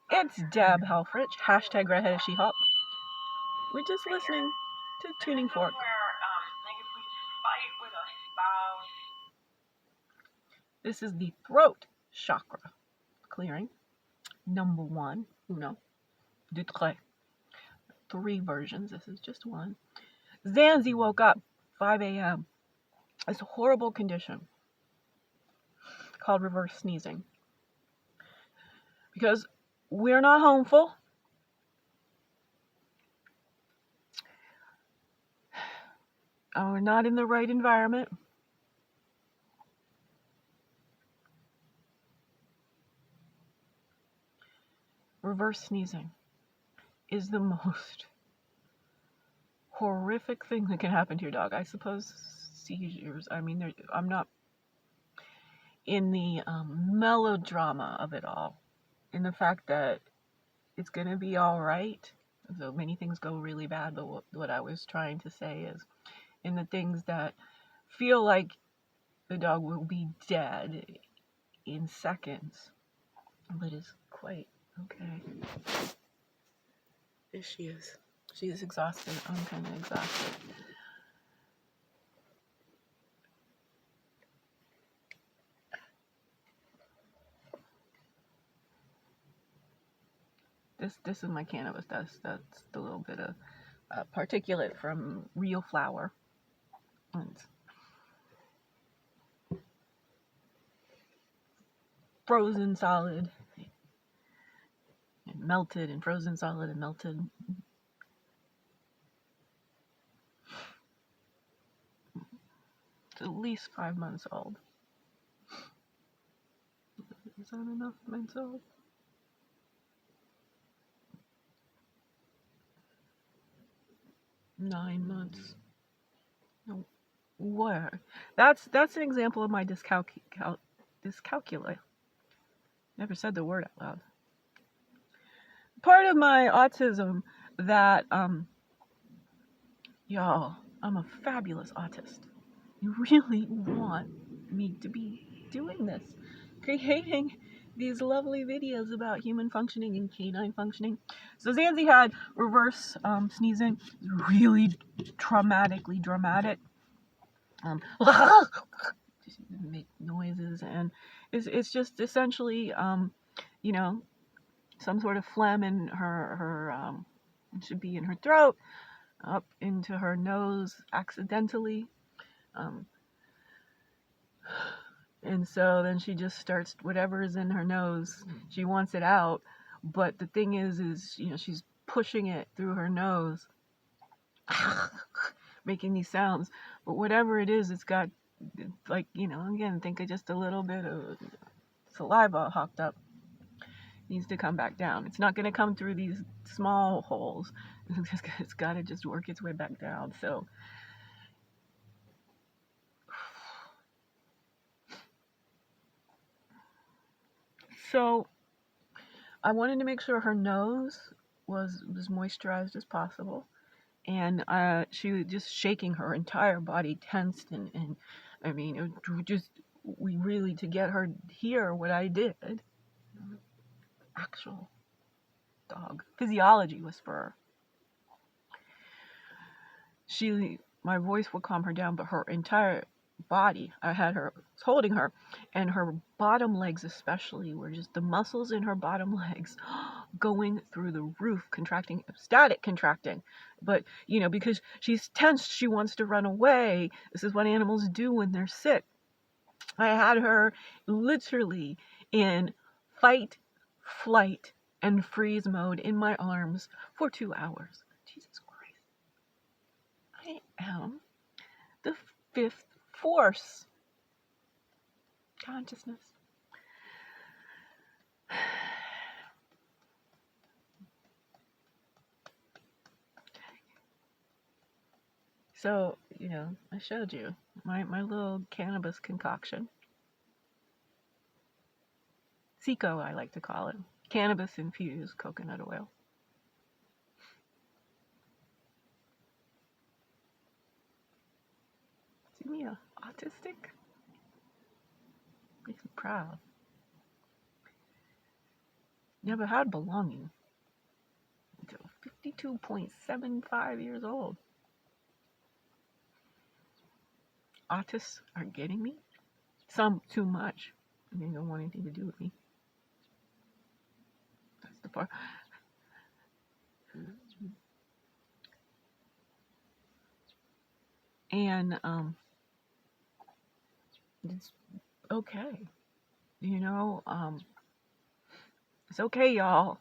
It's Deb Helfrich, hashtag Redheaded She-Hulk. We're just listening to Tuning Fork. This is the throat chakra clearing. Number 1, uno, deux, trois. 3 versions. This is just one. Zanzi woke up 5 a.m. It's a horrible condition called reverse sneezing. Because we're not homeful. We're not in the right environment. Reverse sneezing is the most horrific thing that can happen to your dog. I suppose seizures, I'm not in the melodrama of it all. In the fact that it's going to be all right. So many things go really bad, but what I was trying to say is, in the things that feel like the dog will be dead in seconds, but is quite okay. There she is. She is exhausted. I'm kind of exhausted. This is my cannabis dust. That's the little bit of particulate from real flower. And frozen solid and melted, and frozen solid and melted. It's at least 5 months old. Is that enough months old? Nine months. No, where? That's an example of my dyscalculia. Never said the word out loud. Part of my autism that, y'all, I'm a fabulous autist. You really want me to be doing this, creating these lovely videos about human functioning and canine functioning. So Zanzi had reverse sneezing, really traumatically dramatic. Make noises, and it's just essentially, some sort of phlegm in her it should be in her throat, up into her nose accidentally. And so then she just starts, whatever is in her nose, she wants it out. But the thing is, she's pushing it through her nose, making these sounds. But whatever it is, it's got, again, think of just a little bit of saliva hocked up. Needs to come back down. It's not going to come through these small holes. It's got to just work its way back down. So I wanted to make sure her nose was moisturized as possible. And she was just shaking her entire body, tensed, and I mean, it just, we really, to get her hear what I did, actual dog physiology whisperer. My voice would calm her down, but her entire body, I had her holding her, and her bottom legs especially were just the muscles in her bottom legs going through the roof, contracting, static contracting. But because she's tensed, she wants to run away. This is what animals do when they're sick. I had her literally in fight, flight, and freeze mode in my arms for 2 hours. Jesus Christ. I am the 5th force. Consciousness. So, I showed you my little cannabis concoction. CICO, I like to call it. Cannabis infused coconut oil. See me autistic? Makes me proud. never had belonging until 52.75 years old. Autists are getting me. Some too much. And they don't want anything to do with me. That's the part. And it's okay. You know, it's okay, y'all.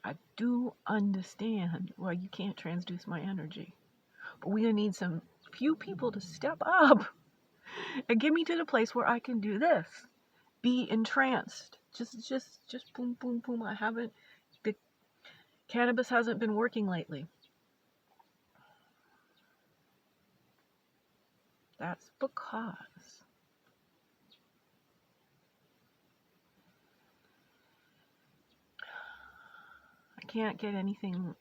I do understand why you can't transduce my energy. But we're gonna need some few people to step up and get me to the place where I can do this. Be entranced. Just boom, boom, boom. The cannabis hasn't been working lately. That's because I can't get anything.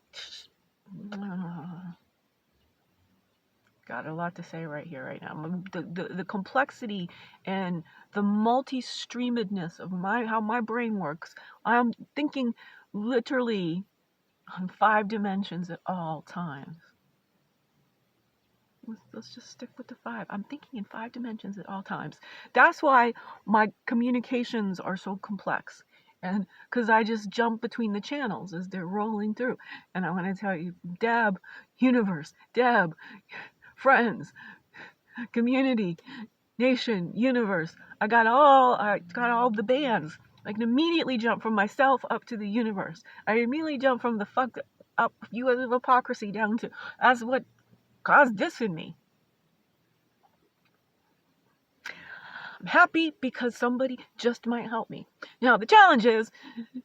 Got a lot to say right here, right now. The complexity and the multi-streamedness of how my brain works. I'm thinking literally on 5 dimensions at all times. Let's just stick with the 5. I'm thinking in 5 dimensions at all times. That's why my communications are so complex. And because I just jump between the channels as they're rolling through. And I want to tell you, Deb, universe, Deb, friends, community, nation, universe. I got all the bands. I can immediately jump from myself up to the universe. I immediately jump from the fucked up view of hypocrisy down to as what caused this in me. I'm happy because somebody just might help me. Now the challenge is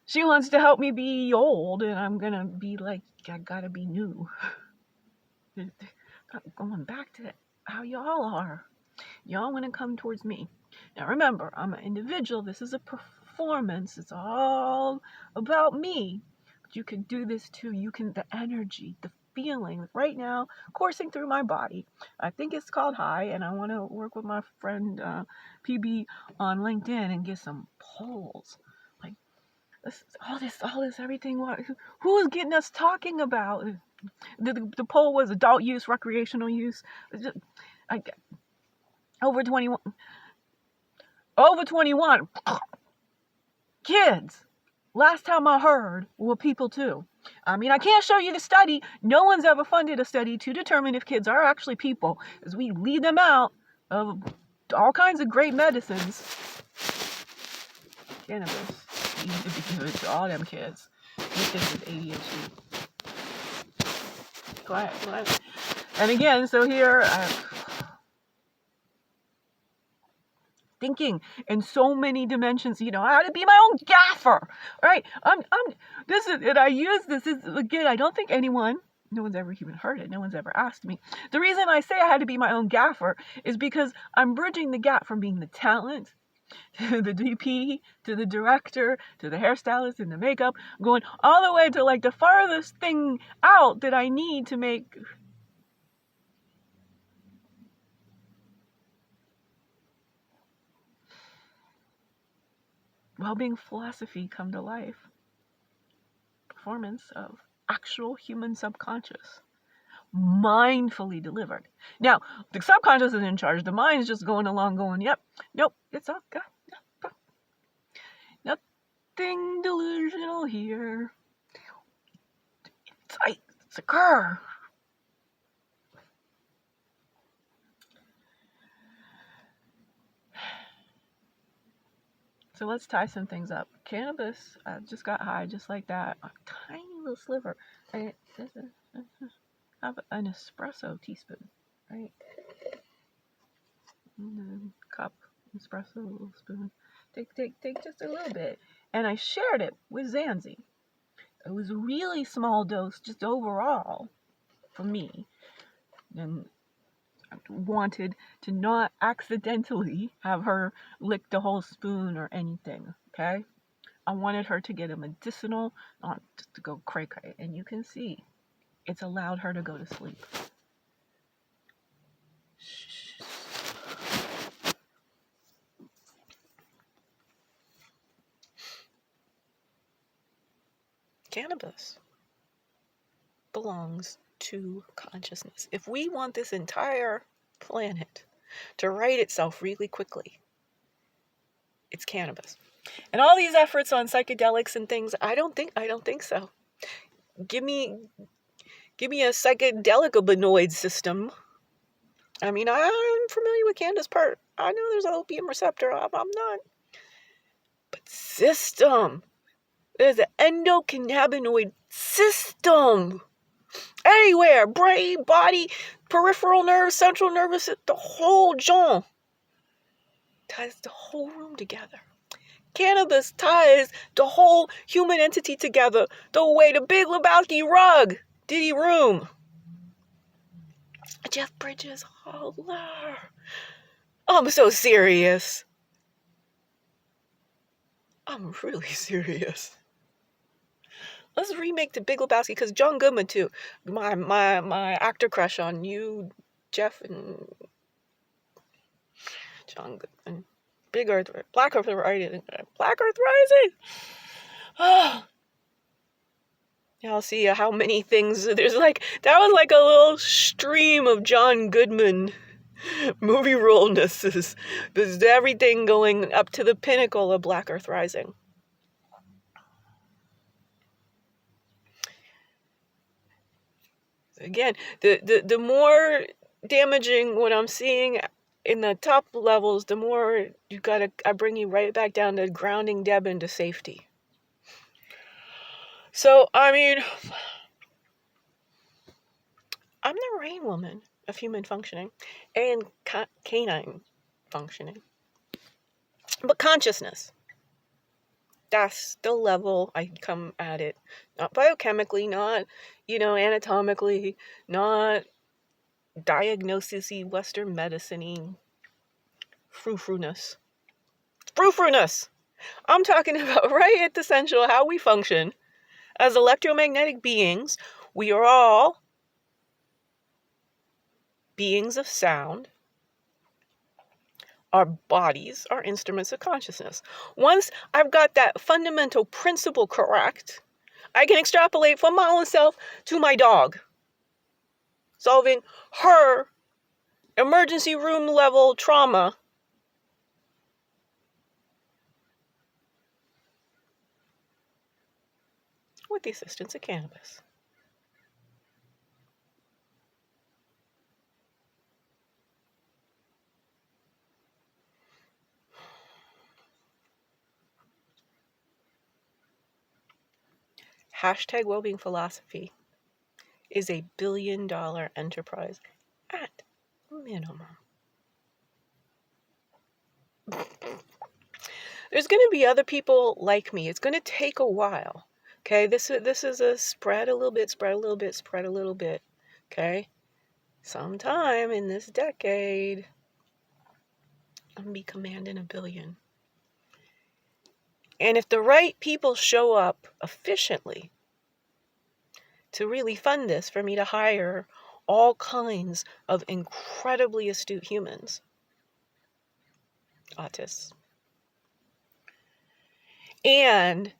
she wants to help me be old, and I'm gonna be like, I gotta be new. Going back to how y'all are. Y'all want to come towards me. Now remember, I'm an individual. This is a performance. It's all about me. But you can do this too. You can, the energy, the feeling right now coursing through my body. I think it's called high, and I want to work with my friend PB on LinkedIn and get some polls. Like all this, everything. Who is getting us talking about? The poll was adult use, recreational use. Over 21 kids. Last time I heard were people too. I mean, I can't show you the study. No one's ever funded a study to determine if kids are actually people, as we lead them out of all kinds of great medicines. Cannabis needs to be given to all them kids with kids with ADHD. Quiet. And again, so here thinking in so many dimensions, I had to be my own gaffer, right? And I use this is, again, I don't think no one's ever even heard it. No one's ever asked me. The reason I say I had to be my own gaffer is because I'm bridging the gap from being the talent to the DP, to the director, to the hairstylist and the makeup, going all the way to like the farthest thing out that I need to make well-being philosophy come to life. Performance of actual human subconscious, mindfully delivered. Now, the subconscious is in charge. The mind's just going along going, yep, nope, it's all good. Nothing delusional here. It's a curve. So let's tie some things up. Cannabis just got high just like that. A tiny little sliver. I have an espresso teaspoon, right? Cup, espresso spoon. Take just a little bit. And I shared it with Zanzi. It was a really small dose just overall for me. And I wanted to not accidentally have her lick the whole spoon or anything, okay? I wanted her to get a medicinal, not just to go cray-cray. And you can see, it's allowed her to go to sleep. Cannabis belongs to consciousness. If we want this entire planet to right itself really quickly, it's cannabis. And all these efforts on psychedelics and things, I don't think so. Give me a psychedelic system. I mean, I'm familiar with Candace part. I know there's an opium receptor. I'm not. But system. There's an endocannabinoid system. Anywhere. Brain, body, peripheral nerves, central nervous system, the whole John. Ties the whole room together. Cannabis ties the whole human entity together the way the Big Lebowski rug did he room. Jeff Bridges, holler. I'm so serious. I'm really serious. Let's remake the Big Lebowski, because John Goodman too. My actor crush on you, Jeff, and John Goodman. Big Earth, Black Earth Rising. Black Earth Rising. Oh. I'll see how many things there's like. That was like a little stream of John Goodman movie rollnesses. There's everything going up to the pinnacle of Black Earth Rising. Again, the more damaging what I'm seeing in the top levels, the more I bring you right back down to grounding Deb into safety. So, I mean, I'm the rain woman of human functioning and canine functioning. But consciousness, that's the level I come at it. Not biochemically, not, anatomically, not diagnosis-y, Western medicine-y, frou-frou-ness. Frou-frou-ness! I'm talking about right at the essential, how we function. As electromagnetic beings, we are all beings of sound. Our bodies are instruments of consciousness. Once I've got that fundamental principle correct, I can extrapolate from my own self to my dog, solving her emergency room level trauma with the assistance of cannabis. Hashtag Wellbeing Philosophy is a billion-dollar enterprise at minimum. There's going to be other people like me. It's going to take a while. Okay, this is a spread a little bit. Okay, sometime in this decade, I'm going to be commanding $1 billion. And if the right people show up efficiently to really fund this, for me to hire all kinds of incredibly astute humans, autists, and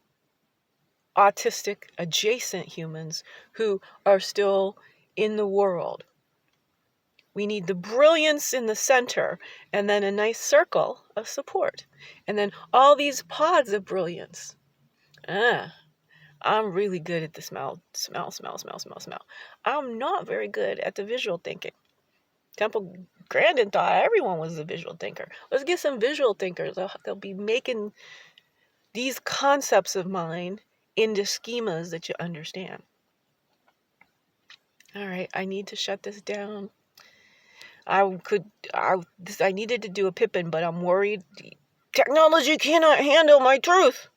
autistic adjacent humans who are still in the world. We need the brilliance in the center, and then a nice circle of support. And then all these pods of brilliance. I'm really good at the smell. I'm not very good at the visual thinking. Temple Grandin thought everyone was a visual thinker. Let's get some visual thinkers. They'll be making these concepts of mine into schemas that you understand. All right, I need to shut this down. I needed to do a Pippin, but I'm worried technology cannot handle my truth.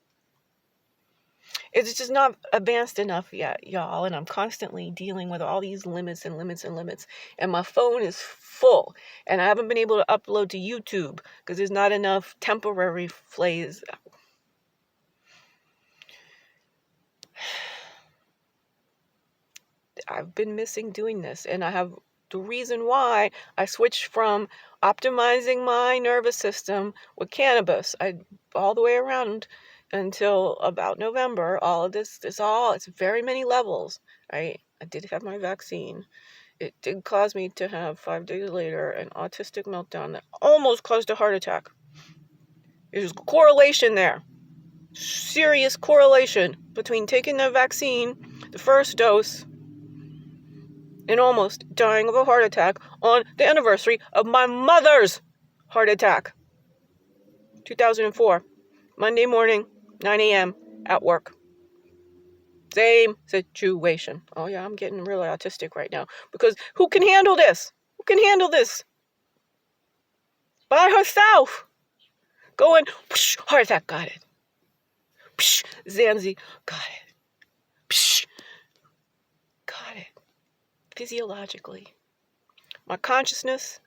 It's just not advanced enough yet, y'all, and I'm constantly dealing with all these limits, and my phone is full, and I haven't been able to upload to YouTube because there's not enough temporary plays. I've been missing doing this, and I have the reason why I switched from optimizing my nervous system with cannabis. All the way around until about November. All of this, it's very many levels, right? I did have my vaccine. It did cause me to have 5 days later an autistic meltdown that almost caused a heart attack. There's a correlation there. Serious correlation between taking the vaccine, the first dose, and almost dying of a heart attack on the anniversary of my mother's heart attack. 2004, Monday morning, 9 a.m. at work. Same situation. Oh yeah, I'm getting really autistic right now. Because who can handle this? Who can handle this? By herself. Going, psh, heart attack, got it. Psh, Zanzi, got it. Psh, got it. Physiologically. My consciousness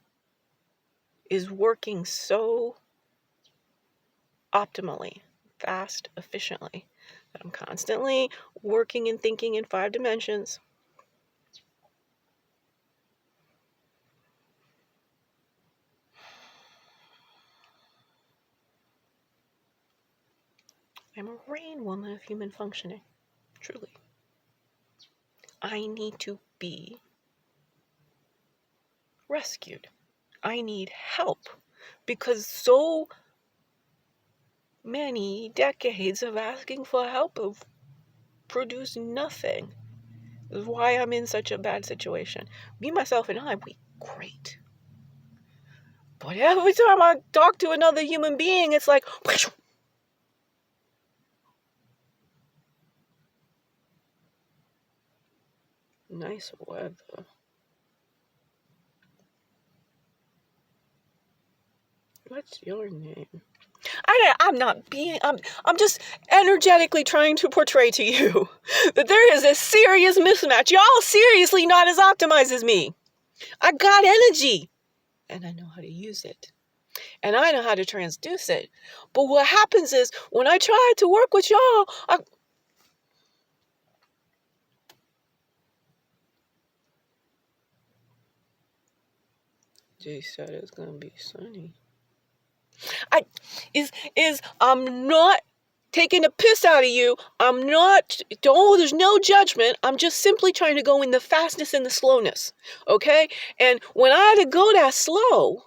is working so optimally, fast, efficiently, that I'm constantly working and thinking in 5 dimensions. I'm a rain woman of human functioning, truly. I need to be rescued. I need help because so many decades of asking for help have produced nothing. This is why I'm in such a bad situation. Me, myself, and I, we great. But every time I talk to another human being, it's like, nice weather. What's your name? I'm just energetically trying to portray to you that there is a serious mismatch. Y'all seriously not as optimized as me. I got energy and I know how to use it. And I know how to transduce it. But what happens is when I try to work with y'all, Jay said it's gonna be sunny. I'm not taking a piss out of you. There's no judgment. I'm just simply trying to go in the fastness and the slowness. Okay? And when I had to go that slow,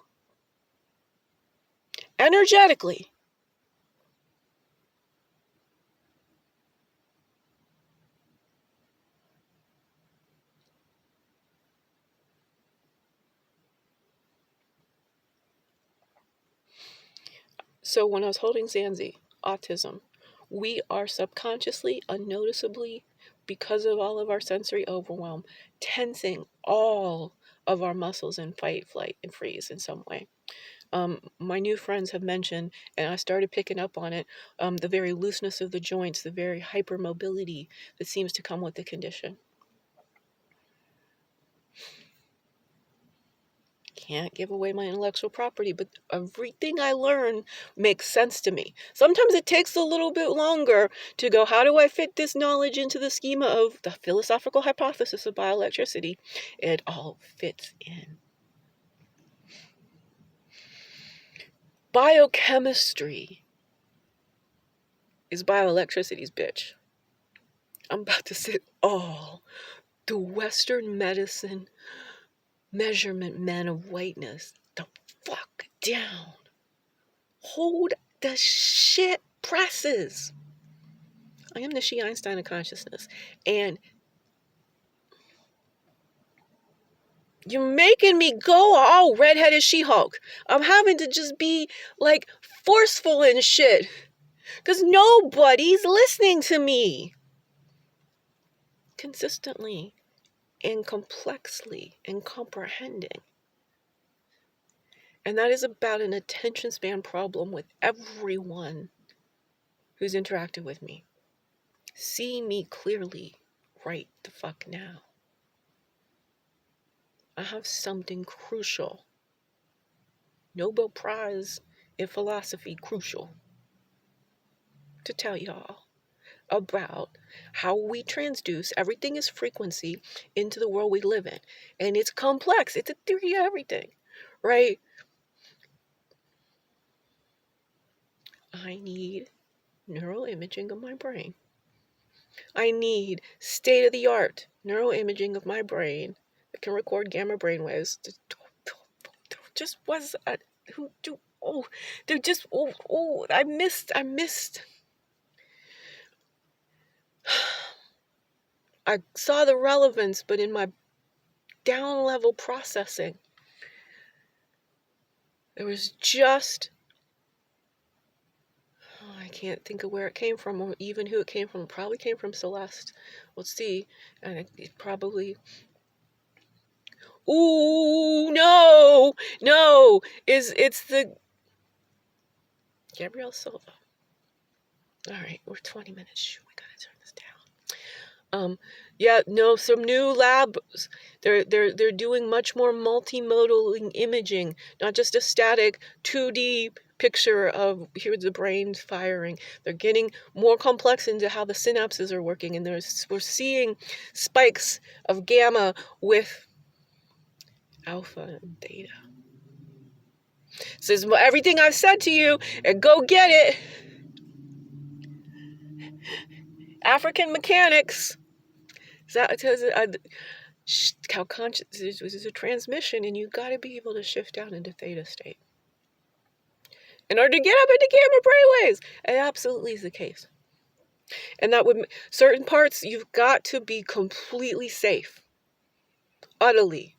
energetically, so when I was holding Zanzi, autism, we are subconsciously, unnoticeably, because of all of our sensory overwhelm, tensing all of our muscles in fight, flight, and freeze in some way. My new friends have mentioned, and I started picking up on it, the very looseness of the joints, the very hypermobility that seems to come with the condition. Can't give away my intellectual property, but everything I learn makes sense to me. Sometimes it takes a little bit longer to go, how do I fit this knowledge into the schema of the philosophical hypothesis of bioelectricity? It all fits in. Biochemistry is bioelectricity's bitch. I'm about to sit all the Western medicine measurement men of whiteness the fuck down. Hold the shit presses. I am the She Einstein of consciousness. And you're making me go all redheaded She-Hulk. I'm having to just be like forceful and shit. Because nobody's listening to me. Consistently and complexly and comprehending. And that is about an attention span problem with everyone who's interacted with me. See me clearly right the fuck now. I have something crucial. Nobel Prize in philosophy crucial to tell y'all about how we transduce everything is frequency into the world we live in. And it's complex. It's a theory of everything, right? I need neuroimaging of my brain. I need state-of-the-art neuroimaging of my brain that can record gamma brainwaves. Just was a, who do oh there just I missed. I saw the relevance, but in my down level processing, there was just I can't think of where it came from or even who it came from. It probably came from Celeste. Let's see. And it probably. Ooh, no. It's the Gabrielle Silva. All right, we're 20 minutes. Shoot, we gotta turn this down. Yeah, no, some new labs. They're doing much more multimodal imaging, not just a static 2D picture of here's the brain firing. They're getting more complex into how the synapses are working, and we're seeing spikes of gamma with alpha and theta. Says everything I've said to you, and go get it. African mechanics. How conscious is a transmission, and you got to be able to shift down into theta state in order to get up into gamma brainwaves. It absolutely is the case. And that would certain parts you've got to be completely safe, utterly,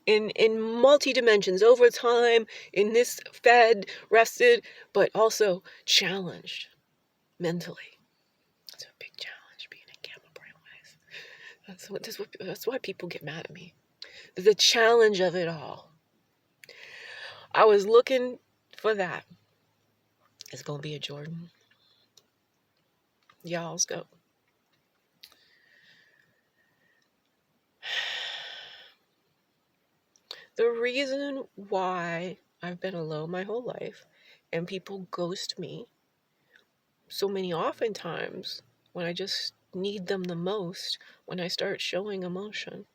in multi dimensions over time, in this fed, rested, but also challenged mentally. It's a big challenge being in gamma brainwaves. That's why people get mad at me. The challenge of it all. I was looking for that. It's gonna be a Jordan. Y'all's go. The reason why I've been alone my whole life and people ghost me so many oftentimes when I just need them the most, when I start showing emotion,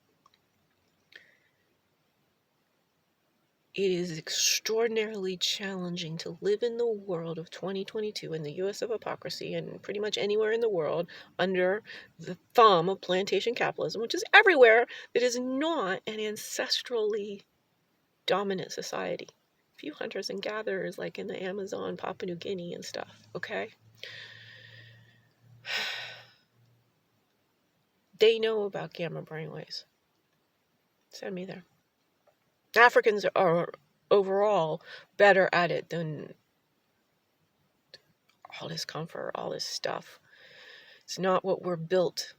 it is extraordinarily challenging to live in the world of 2022 in the US of hypocrisy and pretty much anywhere in the world under the thumb of plantation capitalism, which is everywhere, that is not an ancestrally dominant society. A few hunters and gatherers like in the Amazon, Papua New Guinea and stuff, okay? They know about gamma brainwaves. Send me there. Africans are overall better at it than all this comfort, all this stuff. It's not what we're built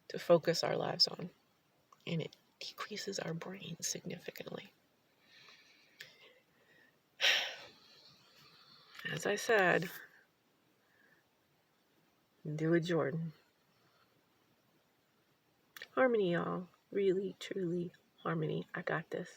to focus our lives on. And it decreases our brains significantly. As I said, do it, Jordan. Harmony, y'all. Really, truly, harmony. I got this.